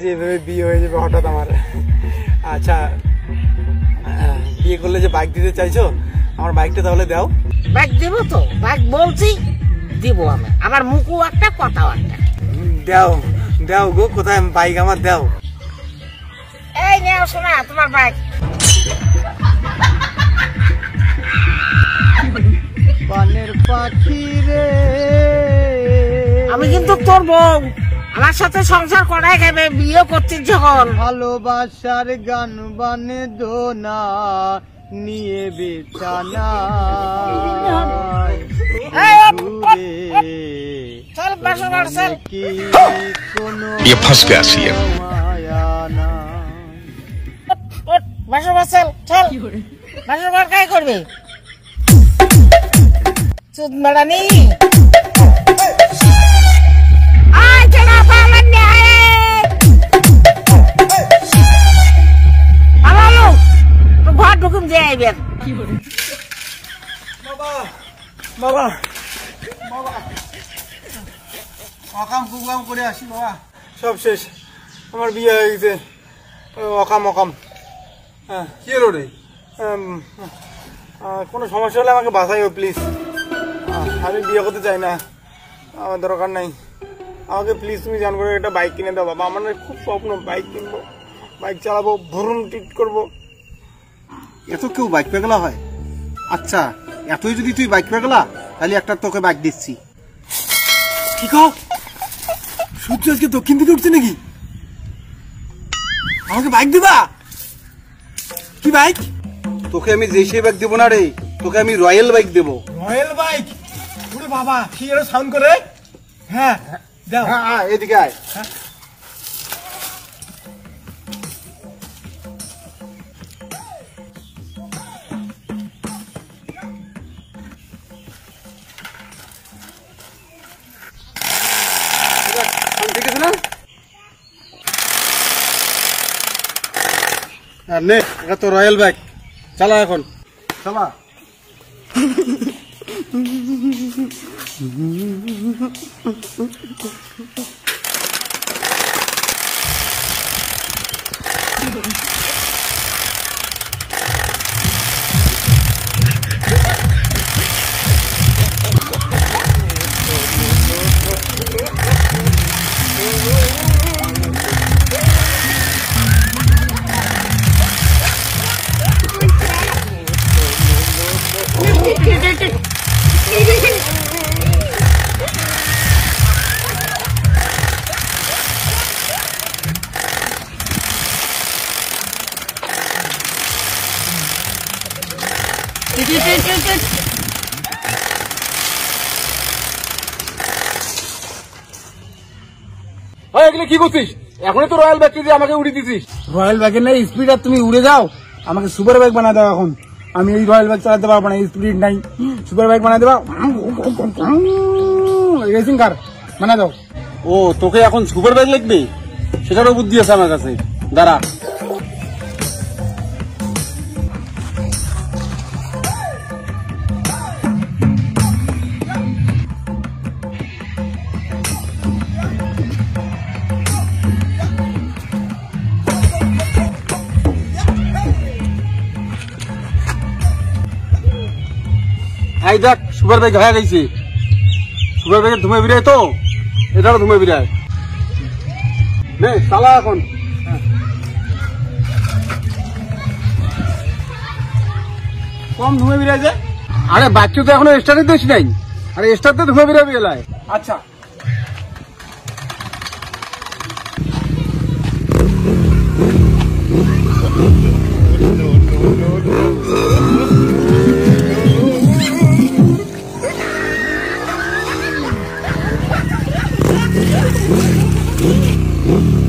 যেভাবে বিয়ে হয়ে যাবে হঠাৎ আমার। আচ্ছা বিয়ে করলে যে বাইক দিতে চাইছো, আমার বাইকটা তাহলে দাও। বাইক দেবো তো, বাইক বলছি দিব আমি, আমার মুখও একটা কথাও একটা। দাও দাও গো, কোথায় বাইক আমার দাও। এই নাও শোনা তোমার বাইক। পানের পাখি রে, আমি কিন্তু তোর বউ, আমার সাথে সংসার করাই খাবে, বিয়ে করছিস যখন। ভালোবাসার গান বানে দোনা নিয়ে বিছানা চল বাসো ঘর চল। কি কোনো ये फंस गया सीएम। মায়া না। বাসো ঘর চল চল। বাসো ঘর কাই করবে চুদ মারানি। আয় চলা পালান নে আলো তো ঘর ঢুকুম যে আইবে। বাবা বাবা বাবা, অকাম কুকাম করে আসি বাবা, সব শেষ, আমার বিয়ে হয়ে গেছে। অকাম অকাম। হ্যাঁ কি হলো রে? কোনো সমস্যা হলে আমাকে বাঁচাইও প্লিজ। আমি বিয়ে করতে চাই না, আমার দরকার নাই। আমাকে প্লিজ তুমি জান করে একটা বাইক কিনে দাও বাবা, আমার খুব স্বপ্ন বাইক কিনবো, বাইক চালাবো, ভরুন ট্রিট করবো। এত কেউ বাইক পেগলা হয়? আচ্ছা এতই যদি তুই বাইক পেগলা, তাহলে একটা তোকে বাইক দিচ্ছি। কি কও? সূর্য আজকে দক্ষিণ দিকে উঠছে নাকি? আমাকে বাইক দিবা? কি বাইক? তোকে আমি যেই সেই বাইক দেবো না রে, তোকে আমি রয়্যাল বাইক দেবো। Royal bike? ওরে বাবা, কি এর সাউন্ড করে? হ্যাঁ দাও। হ্যাঁ এদিকে আয়। ঠিক আছে না? নে এটা তো রয়্যাল বাইক, চালা এখন চালা। এগুলো কি করছিস? এখনই তো রয়্যাল বাইক দিয়ে আমাকে উড়ে দিছিস। রয়্যাল বাইকের নাই স্পিড, আর তুমি উড়ে যাও। আমাকে সুপার বাইক বানা দাও এখন। আমি এই রয়্যাল বাইক চালাতে পারবো না, স্পিড নাই। সুপার বাইক বানা দেবা, রেসিং কার বানা দাও। ও তোকে এখন সুপার বাইক লাগবে, সেটারও বুদ্ধি আছে আমার কাছে, দাঁড়া। এই দেখ সুপার বাইক হয়ে গেছে। সুপার বাইকের ধুমে বিরায় তো, এটারও ধুমে বিরায়। নে চালা এখন। কম ধুমে বিরায় যে? আরে বাচ্চা তো এখনো স্টার্টের দোষ নাই, আরে স্টার্টে ধুমে বিরাবে এলায়। আচ্ছা No, no, no.